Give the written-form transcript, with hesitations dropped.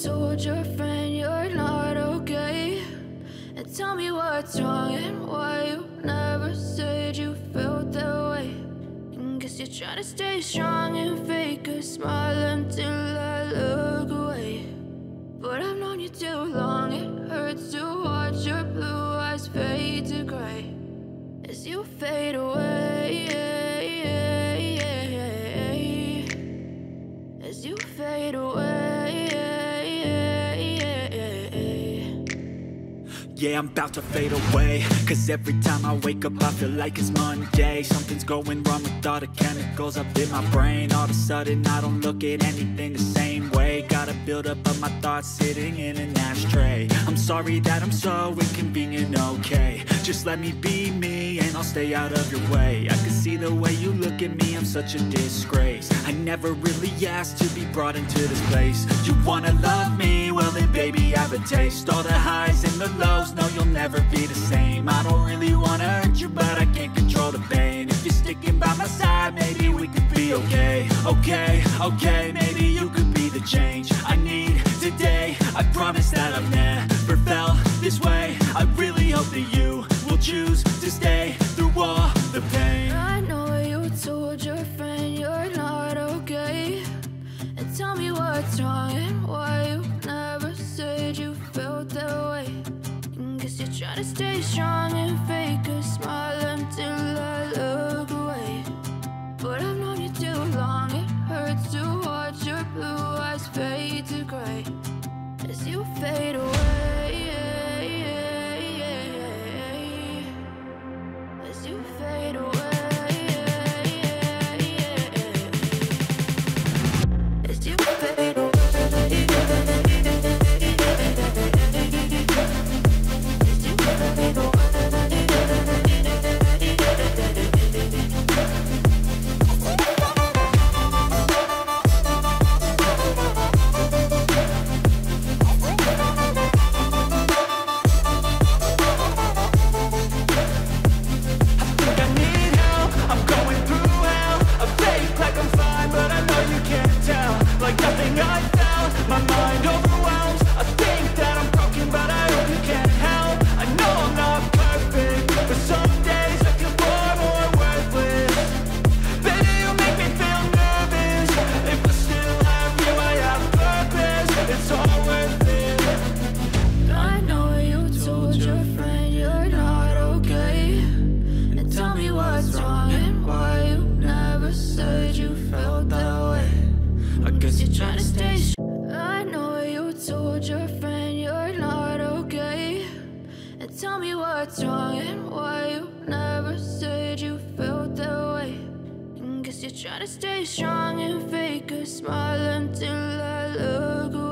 told your friend you're not okay, and tell me what's wrong and why you never said you felt that way. And guess you're trying to stay strong and fake a smile until I look away. But I've known you too long, it hurts to watch your blue eyes fade to gray as you fade away, as you fade away. Yeah, I'm about to fade away, cause every time I wake up I feel like it's Monday. Something's going wrong with all the chemicals up in my brain. All of a sudden I don't look at anything the same way. Gotta build up of my thoughts sitting in an ashtray. I'm sorry that I'm so inconvenient, okay. Just let me be me and I'll stay out of your way. I can see the way you look at me, I'm such a disgrace. I never really asked to be brought into this place. You wanna love me? Well then baby have a taste. All the highs and the lows, no you'll never be the same. I don't really wanna hurt you but I can't control the pain. If you're sticking by my side maybe we could be okay. Okay, maybe you could be the change I need today. I promise that I've never felt this way. I really hope that you will choose to stay through all the pain. I know you told your friend you're not okay, and tell me what's wrong and why you never said you felt that way. And guess you're trying to stay strong and fake a smile until I look away. But I've known you too long, it hurts to watch your blue eyes fade to gray as you fade away, as you fade away, as you fade away. Tell me what's wrong and why you never said you felt that way. And guess you're trying to stay strong and fake a smile until I look away.